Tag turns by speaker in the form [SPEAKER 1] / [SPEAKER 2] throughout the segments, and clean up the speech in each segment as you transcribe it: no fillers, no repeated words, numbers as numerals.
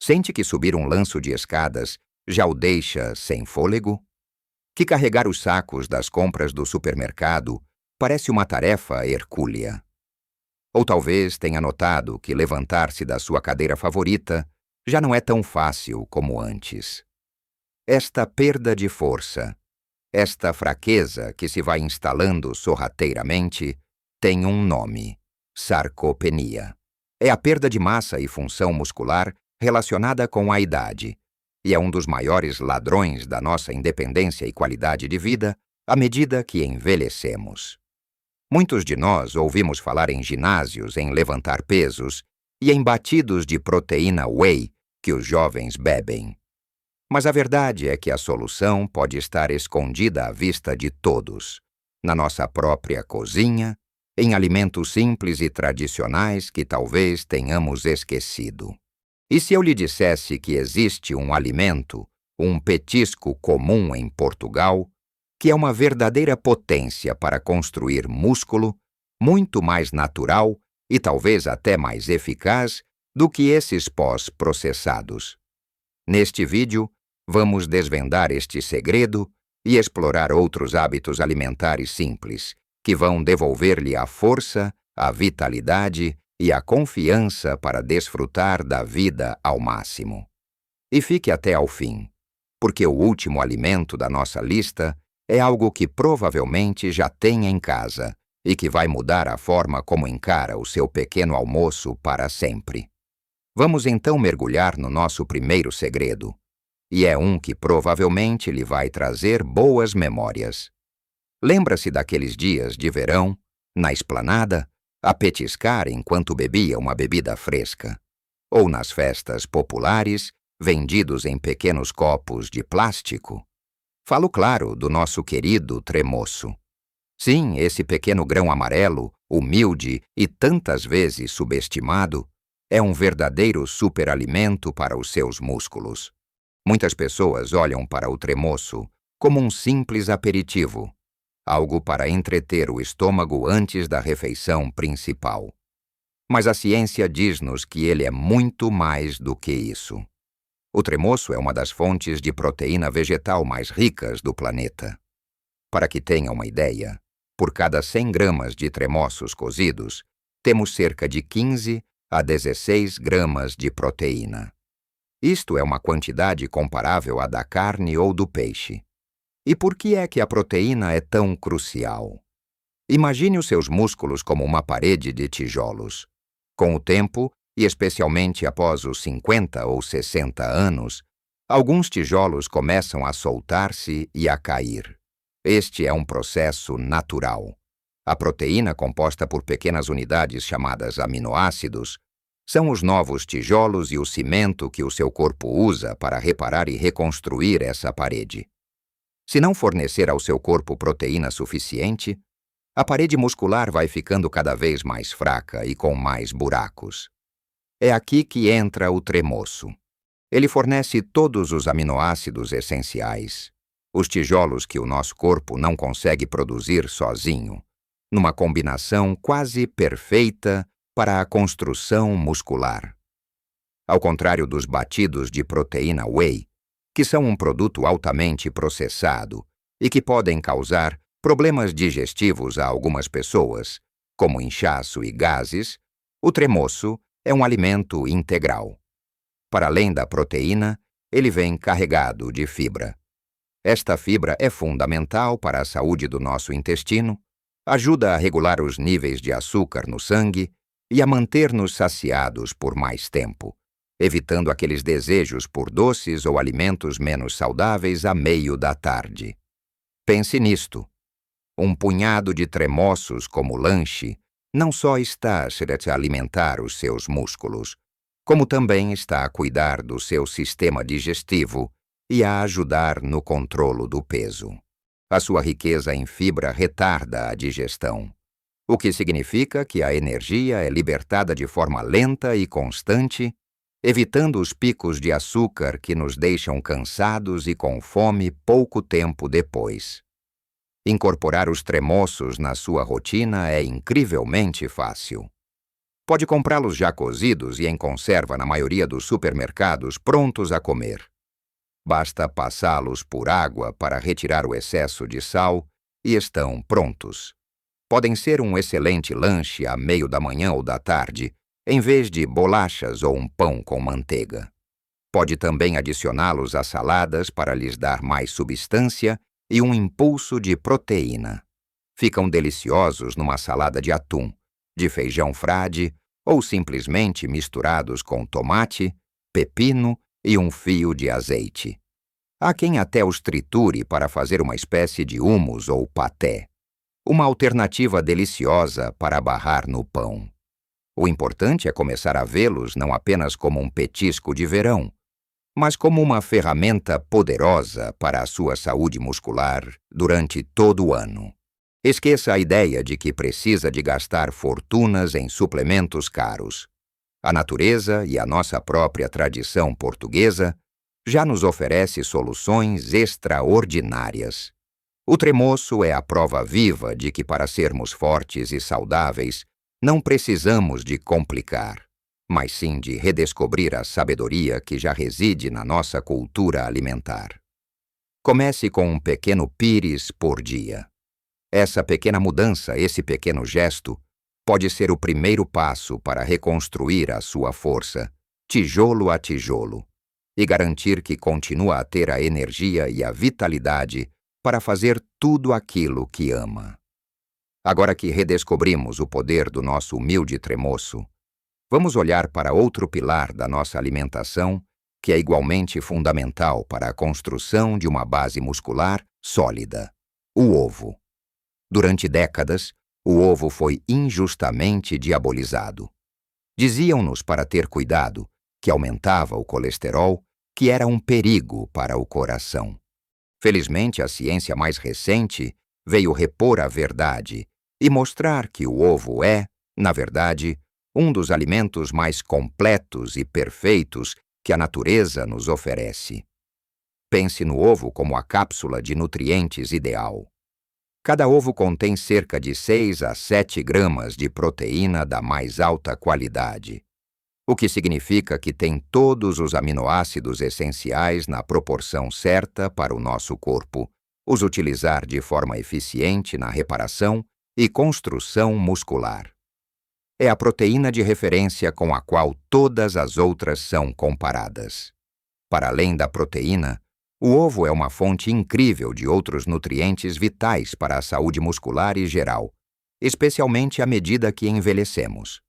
[SPEAKER 1] Sente que subir um lanço de escadas já o deixa sem fôlego? Que carregar os sacos das compras do supermercado parece uma tarefa hercúlea? Ou talvez tenha notado que levantar-se da sua cadeira favorita já não é tão fácil como antes. Esta perda de força, esta fraqueza que se vai instalando sorrateiramente, tem um nome: sarcopenia. É a perda de massa e função muscular relacionada com a idade, e é um dos maiores ladrões da nossa independência e qualidade de vida à medida que envelhecemos. Muitos de nós ouvimos falar em ginásios, em levantar pesos e em batidos de proteína whey que os jovens bebem. Mas a verdade é que a solução pode estar escondida à vista de todos, na nossa própria cozinha, em alimentos simples e tradicionais que talvez tenhamos esquecido. E se eu lhe dissesse que existe um alimento, um petisco comum em Portugal, que é uma verdadeira potência para construir músculo, muito mais natural e talvez até mais eficaz do que esses pós-processados? Neste vídeo, vamos desvendar este segredo e explorar outros hábitos alimentares simples, que vão devolver-lhe a força, a vitalidade e a confiança para desfrutar da vida ao máximo. E fique até ao fim, porque o último alimento da nossa lista é algo que provavelmente já tem em casa e que vai mudar a forma como encara o seu pequeno almoço para sempre. Vamos então mergulhar no nosso primeiro segredo, e é um que provavelmente lhe vai trazer boas memórias. Lembra-se daqueles dias de verão, na esplanada, a petiscar enquanto bebia uma bebida fresca, ou nas festas populares, vendidos em pequenos copos de plástico? Falo, claro, do nosso querido tremoço. Sim, esse pequeno grão amarelo, humilde e tantas vezes subestimado, é um verdadeiro superalimento para os seus músculos. Muitas pessoas olham para o tremoço como um simples aperitivo, algo para entreter o estômago antes da refeição principal. Mas a ciência diz-nos que ele é muito mais do que isso. O tremoço é uma das fontes de proteína vegetal mais ricas do planeta. Para que tenha uma ideia, por cada 100 gramas de tremoços cozidos, temos cerca de 15 a 16 gramas de proteína. Isto é uma quantidade comparável à da carne ou do peixe. E por que é que a proteína é tão crucial? Imagine os seus músculos como uma parede de tijolos. Com o tempo, e especialmente após os 50 ou 60 anos, alguns tijolos começam a soltar-se e a cair. Este é um processo natural. A proteína, composta por pequenas unidades chamadas aminoácidos, são os novos tijolos e o cimento que o seu corpo usa para reparar e reconstruir essa parede. Se não fornecer ao seu corpo proteína suficiente, a parede muscular vai ficando cada vez mais fraca e com mais buracos. É aqui que entra o tremoço. Ele fornece todos os aminoácidos essenciais, os tijolos que o nosso corpo não consegue produzir sozinho, numa combinação quase perfeita para a construção muscular. Ao contrário dos batidos de proteína whey, que são um produto altamente processado e que podem causar problemas digestivos a algumas pessoas, como inchaço e gases, o tremoço é um alimento integral. Para além da proteína, ele vem carregado de fibra. Esta fibra é fundamental para a saúde do nosso intestino, ajuda a regular os níveis de açúcar no sangue e a manter-nos saciados por mais tempo, evitando aqueles desejos por doces ou alimentos menos saudáveis a meio da tarde. Pense nisto. Um punhado de tremoços como lanche não só está a alimentar os seus músculos, como também está a cuidar do seu sistema digestivo e a ajudar no controlo do peso. A sua riqueza em fibra retarda a digestão, o que significa que a energia é libertada de forma lenta e constante, evitando os picos de açúcar que nos deixam cansados e com fome pouco tempo depois. Incorporar os tremoços na sua rotina é incrivelmente fácil. Pode comprá-los já cozidos e em conserva na maioria dos supermercados prontos a comer. Basta passá-los por água para retirar o excesso de sal e estão prontos. Podem ser um excelente lanche a meio da manhã ou da tarde, em vez de bolachas ou um pão com manteiga. Pode também adicioná-los a saladas para lhes dar mais substância e um impulso de proteína. Ficam deliciosos numa salada de atum, de feijão frade ou simplesmente misturados com tomate, pepino e um fio de azeite. Há quem até os triture para fazer uma espécie de hummus ou paté. Uma alternativa deliciosa para barrar no pão. O importante é começar a vê-los não apenas como um petisco de verão, mas como uma ferramenta poderosa para a sua saúde muscular durante todo o ano. Esqueça a ideia de que precisa de gastar fortunas em suplementos caros. A natureza e a nossa própria tradição portuguesa já nos oferece soluções extraordinárias. O tremoço é a prova viva de que para sermos fortes e saudáveis, não precisamos de complicar, mas sim de redescobrir a sabedoria que já reside na nossa cultura alimentar. Comece com um pequeno pires por dia. Essa pequena mudança, esse pequeno gesto, pode ser o primeiro passo para reconstruir a sua força, tijolo a tijolo, e garantir que continua a ter a energia e a vitalidade para fazer tudo aquilo que ama. Agora que redescobrimos o poder do nosso humilde tremoço, vamos olhar para outro pilar da nossa alimentação que é igualmente fundamental para a construção de uma base muscular sólida: o ovo. Durante décadas, o ovo foi injustamente diabolizado. Diziam-nos para ter cuidado, que aumentava o colesterol, que era um perigo para o coração. Felizmente, a ciência mais recente veio repor a verdade e mostrar que o ovo é, na verdade, um dos alimentos mais completos e perfeitos que a natureza nos oferece. Pense no ovo como a cápsula de nutrientes ideal. Cada ovo contém cerca de 6 a 7 gramas de proteína da mais alta qualidade, o que significa que tem todos os aminoácidos essenciais na proporção certa para o nosso corpo, os utilizar de forma eficiente na reparação e construção muscular. É a proteína de referência com a qual todas as outras são comparadas. Para além da proteína, o ovo é uma fonte incrível de outros nutrientes vitais para a saúde muscular e geral, especialmente à medida que envelhecemos.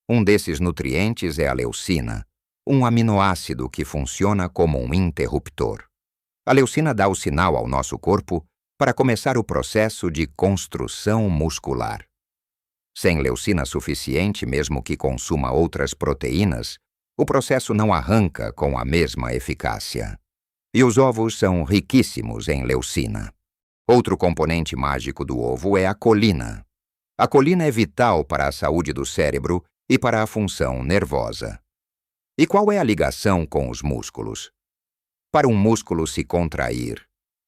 [SPEAKER 1] Um desses nutrientes é a leucina, um aminoácido que funciona como um interruptor. A leucina dá o sinal ao nosso corpo para começar o processo de construção muscular. Sem leucina suficiente, mesmo que consuma outras proteínas, o processo não arranca com a mesma eficácia. E os ovos são riquíssimos em leucina. Outro componente mágico do ovo é a colina. A colina é vital para a saúde do cérebro e para a função nervosa. E qual é a ligação com os músculos? Para um músculo se contrair,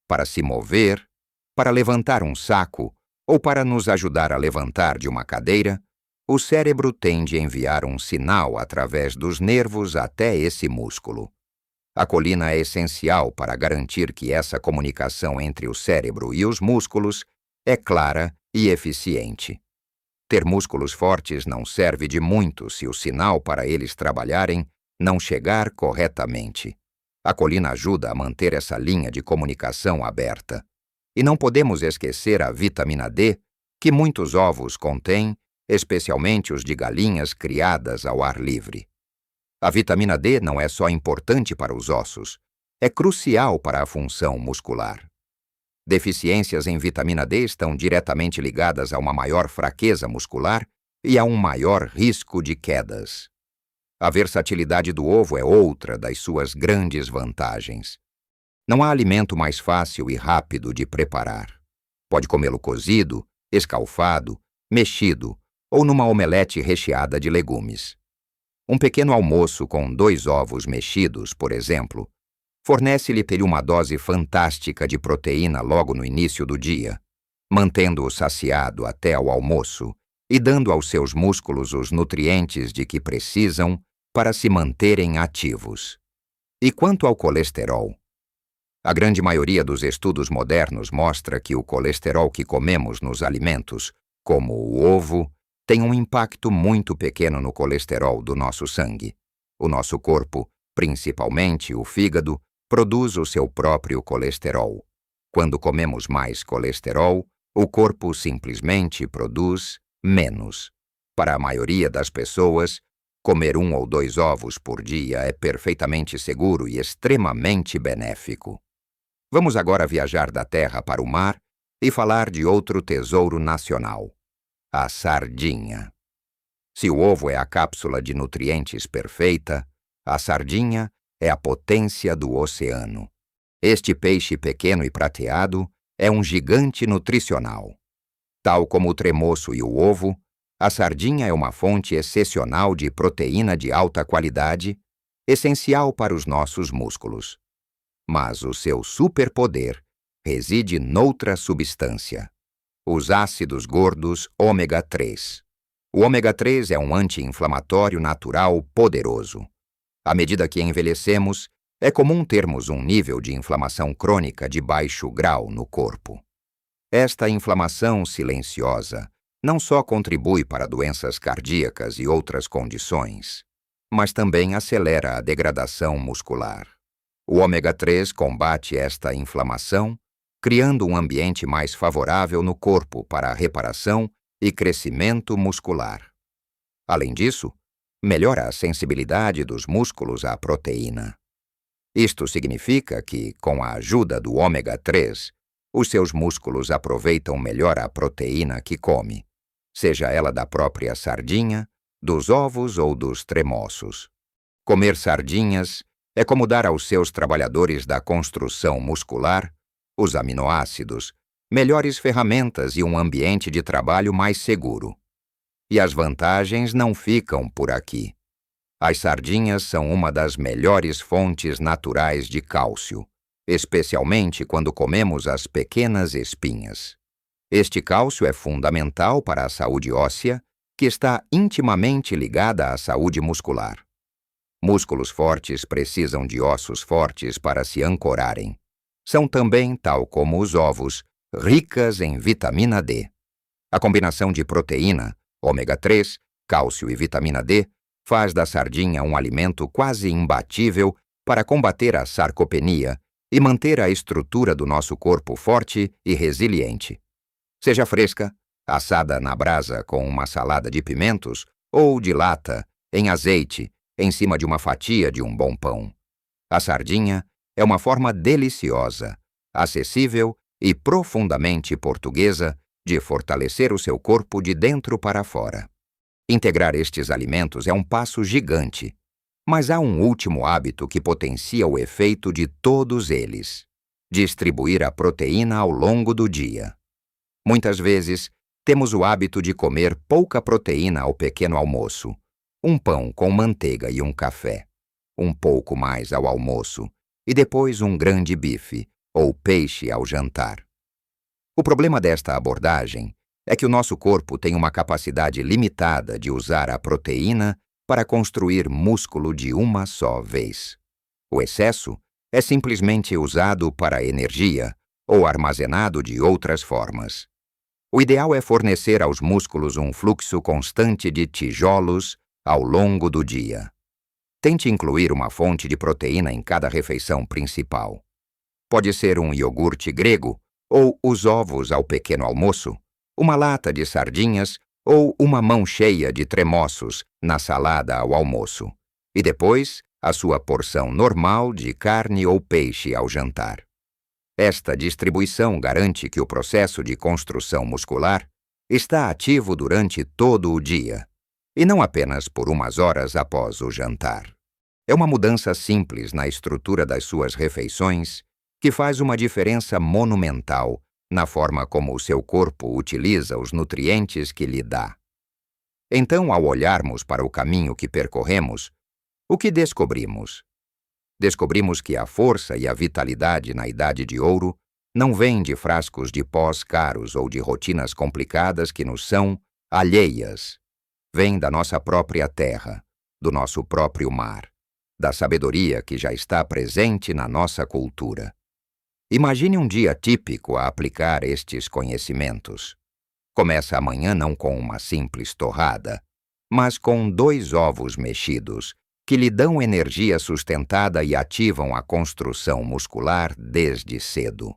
[SPEAKER 1] para se mover, para levantar um saco ou para nos ajudar a levantar de uma cadeira, o cérebro tem de enviar um sinal através dos nervos até esse músculo. A colina é essencial para garantir que essa comunicação entre o cérebro e os músculos é clara e eficiente. Ter músculos fortes não serve de muito se o sinal para eles trabalharem não chegar corretamente. A colina ajuda a manter essa linha de comunicação aberta. E não podemos esquecer a vitamina D, que muitos ovos contêm, especialmente os de galinhas criadas ao ar livre. A vitamina D não é só importante para os ossos, é crucial para a função muscular. Deficiências em vitamina D estão diretamente ligadas a uma maior fraqueza muscular e a um maior risco de quedas. A versatilidade do ovo é outra das suas grandes vantagens. Não há alimento mais fácil e rápido de preparar. Pode comê-lo cozido, escalfado, mexido ou numa omelete recheada de legumes. Um pequeno almoço com 2 ovos mexidos, por exemplo, fornece-lhe uma dose fantástica de proteína logo no início do dia, mantendo-o saciado até ao almoço e dando aos seus músculos os nutrientes de que precisam para se manterem ativos. E quanto ao colesterol? A grande maioria dos estudos modernos mostra que o colesterol que comemos nos alimentos, como o ovo, tem um impacto muito pequeno no colesterol do nosso sangue. O nosso corpo, principalmente o fígado, produz o seu próprio colesterol. Quando comemos mais colesterol, o corpo simplesmente produz menos. Para a maioria das pessoas, comer 1 ou 2 ovos por dia é perfeitamente seguro e extremamente benéfico. Vamos agora viajar da terra para o mar e falar de outro tesouro nacional: a sardinha. Se o ovo é a cápsula de nutrientes perfeita, a sardinha é a potência do oceano. Este peixe pequeno e prateado é um gigante nutricional. Tal como o tremoço e o ovo, a sardinha é uma fonte excepcional de proteína de alta qualidade, essencial para os nossos músculos. Mas o seu superpoder reside noutra substância: os ácidos gordos ômega 3. O ômega 3 é um anti-inflamatório natural poderoso. À medida que envelhecemos, é comum termos um nível de inflamação crônica de baixo grau no corpo. Esta inflamação silenciosa não só contribui para doenças cardíacas e outras condições, mas também acelera a degradação muscular. O ômega 3 combate esta inflamação, criando um ambiente mais favorável no corpo para a reparação e crescimento muscular. Além disso, melhora a sensibilidade dos músculos à proteína. Isto significa que, com a ajuda do ômega 3, os seus músculos aproveitam melhor a proteína que come, seja ela da própria sardinha, dos ovos ou dos tremoços. Comer sardinhas é como dar aos seus trabalhadores da construção muscular, os aminoácidos, melhores ferramentas e um ambiente de trabalho mais seguro. E as vantagens não ficam por aqui. As sardinhas são uma das melhores fontes naturais de cálcio, especialmente quando comemos as pequenas espinhas. Este cálcio é fundamental para a saúde óssea, que está intimamente ligada à saúde muscular. Músculos fortes precisam de ossos fortes para se ancorarem. São também, tal como os ovos, ricas em vitamina D. A combinação de proteína, ômega 3, cálcio e vitamina D faz da sardinha um alimento quase imbatível para combater a sarcopenia e manter a estrutura do nosso corpo forte e resiliente. Seja fresca, assada na brasa com uma salada de pimentos, ou de lata, em azeite, em cima de uma fatia de um bom pão. A sardinha é uma forma deliciosa, acessível e profundamente portuguesa de fortalecer o seu corpo de dentro para fora. Integrar estes alimentos é um passo gigante, mas há um último hábito que potencia o efeito de todos eles: distribuir a proteína ao longo do dia. Muitas vezes, temos o hábito de comer pouca proteína ao pequeno almoço, um pão com manteiga e um café, um pouco mais ao almoço e depois um grande bife ou peixe ao jantar. O problema desta abordagem é que o nosso corpo tem uma capacidade limitada de usar a proteína para construir músculo de uma só vez. O excesso é simplesmente usado para energia ou armazenado de outras formas. O ideal é fornecer aos músculos um fluxo constante de tijolos ao longo do dia. Tente incluir uma fonte de proteína em cada refeição principal. Pode ser um iogurte grego, ou os ovos ao pequeno almoço, uma lata de sardinhas ou uma mão cheia de tremoços na salada ao almoço, e depois a sua porção normal de carne ou peixe ao jantar. Esta distribuição garante que o processo de construção muscular está ativo durante todo o dia, e não apenas por umas horas após o jantar. É uma mudança simples na estrutura das suas refeições que faz uma diferença monumental na forma como o seu corpo utiliza os nutrientes que lhe dá. Então, ao olharmos para o caminho que percorremos, o que descobrimos? Descobrimos que a força e a vitalidade na Idade de Ouro não vêm de frascos de pós caros ou de rotinas complicadas que nos são, alheias. Vêm da nossa própria terra, do nosso próprio mar, da sabedoria que já está presente na nossa cultura. Imagine um dia típico a aplicar estes conhecimentos. Começa amanhã não com uma simples torrada, mas com 2 ovos mexidos, que lhe dão energia sustentada e ativam a construção muscular desde cedo.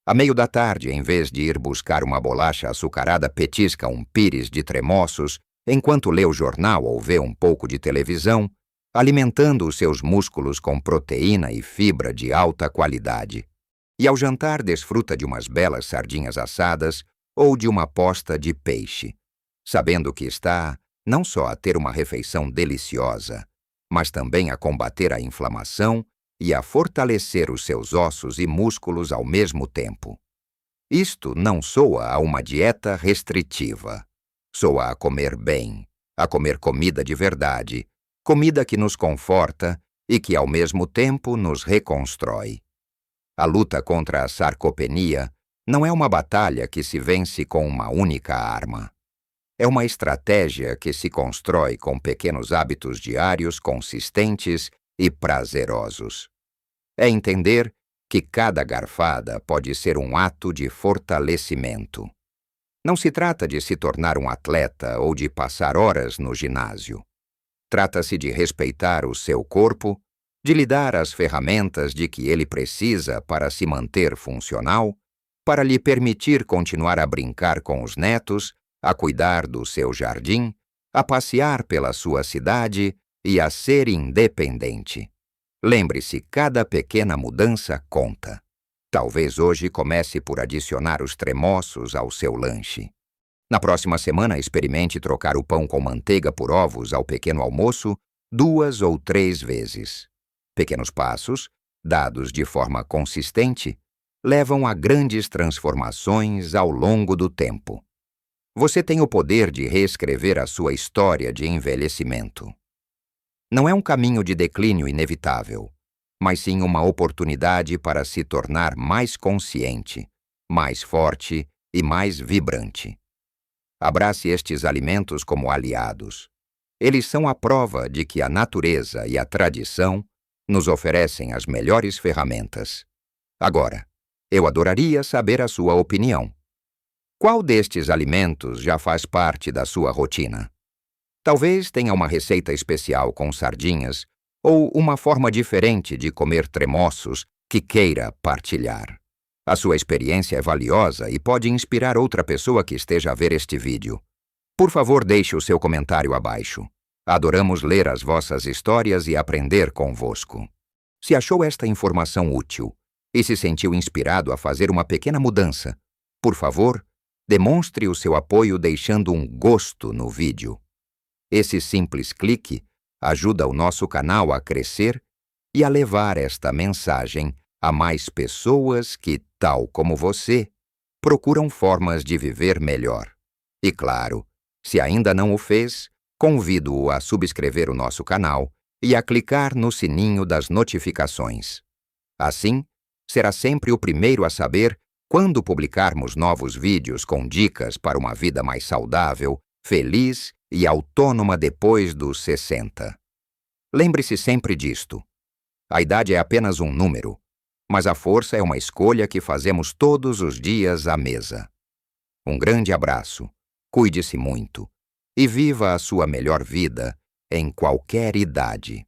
[SPEAKER 1] À meio da tarde, em vez de ir buscar uma bolacha açucarada, petisca um pires de tremoços, enquanto lê o jornal ou vê um pouco de televisão, alimentando os seus músculos com proteína e fibra de alta qualidade. E ao jantar desfruta de umas belas sardinhas assadas ou de uma posta de peixe, sabendo que está não só a ter uma refeição deliciosa, mas também a combater a inflamação e a fortalecer os seus ossos e músculos ao mesmo tempo. Isto não soa a uma dieta restritiva. Soa a comer bem, a comer comida de verdade, comida que nos conforta e que ao mesmo tempo nos reconstrói. A luta contra a sarcopenia não é uma batalha que se vence com uma única arma. É uma estratégia que se constrói com pequenos hábitos diários consistentes e prazerosos. É entender que cada garfada pode ser um ato de fortalecimento. Não se trata de se tornar um atleta ou de passar horas no ginásio. Trata-se de respeitar o seu corpo, de lhe dar as ferramentas de que ele precisa para se manter funcional, para lhe permitir continuar a brincar com os netos, a cuidar do seu jardim, a passear pela sua cidade e a ser independente. Lembre-se, cada pequena mudança conta. Talvez hoje comece por adicionar os tremoços ao seu lanche. Na próxima semana, experimente trocar o pão com manteiga por ovos ao pequeno almoço 2 ou 3 vezes. Pequenos passos, dados de forma consistente, levam a grandes transformações ao longo do tempo. Você tem o poder de reescrever a sua história de envelhecimento. Não é um caminho de declínio inevitável, mas sim uma oportunidade para se tornar mais consciente, mais forte e mais vibrante. Abrace estes alimentos como aliados. Eles são a prova de que a natureza e a tradição nos oferecem as melhores ferramentas. Agora, eu adoraria saber a sua opinião. Qual destes alimentos já faz parte da sua rotina? Talvez tenha uma receita especial com sardinhas ou uma forma diferente de comer tremoços que queira partilhar. A sua experiência é valiosa e pode inspirar outra pessoa que esteja a ver este vídeo. Por favor, deixe o seu comentário abaixo. Adoramos ler as vossas histórias e aprender convosco. Se achou esta informação útil e se sentiu inspirado a fazer uma pequena mudança, por favor, demonstre o seu apoio deixando um gosto no vídeo. Esse simples clique ajuda o nosso canal a crescer e a levar esta mensagem a mais pessoas que, tal como você, procuram formas de viver melhor. E claro, se ainda não o fez, convido-o a subscrever o nosso canal e a clicar no sininho das notificações. Assim, será sempre o primeiro a saber quando publicarmos novos vídeos com dicas para uma vida mais saudável, feliz e autônoma depois dos 60. Lembre-se sempre disto. A idade é apenas um número, mas a força é uma escolha que fazemos todos os dias à mesa. Um grande abraço, cuide-se muito e viva a sua melhor vida em qualquer idade.